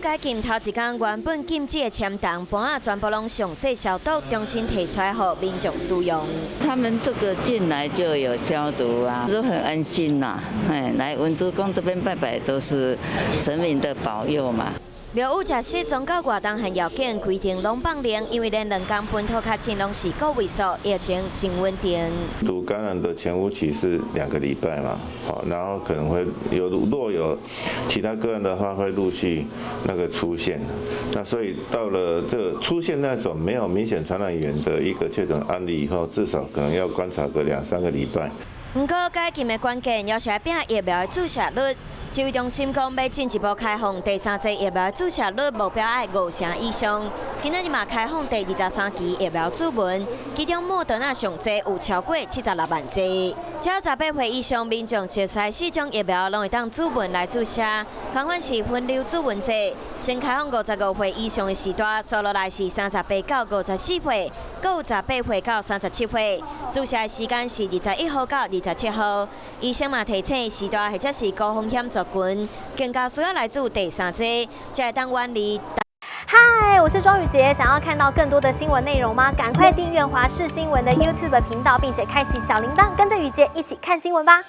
解禁头一天，原本禁止的签档盘啊，全部拢详细消毒，重新提出来给民众使用。他们这个进来就有消毒啊，都很安心呐。来文殊宫这边拜拜都是神明的保佑嘛。庙宇食食宗教活动限要件规定拢放零，因为连2天本土确诊拢是个位数，疫情真稳定。毒感染的潜伏期是2个礼拜嘛，好，然后可能会若有其他个案的话，会陆续出现。那所以到了这个出现那种没有明显传染源的一个确诊案例以后，至少可能要观察个2-3个礼拜。不过解禁的关键要是拼疫苗的注射率。指挥中心讲要进一步开放第3剂疫苗注射率目标爱5成以上。今仔日嘛开放第23期疫苗注文，其中莫德纳上济有超过76万剂。只要18岁以上民众熟悉4种疫苗，拢会当注文来注射。同款是分流注文制，先开放55岁以上的时段，数落来是38到54岁，有18岁到37岁。注射的时间是21号到27号。医生嘛提醒时段或者是高风险族群，更加需要来自第3剂，才会当远离。嗨，我是庄宇杰，想要看到更多的新闻内容吗？赶快订阅华视新闻的 YouTube 频道，并且开启小铃铛，跟着宇杰一起看新闻吧。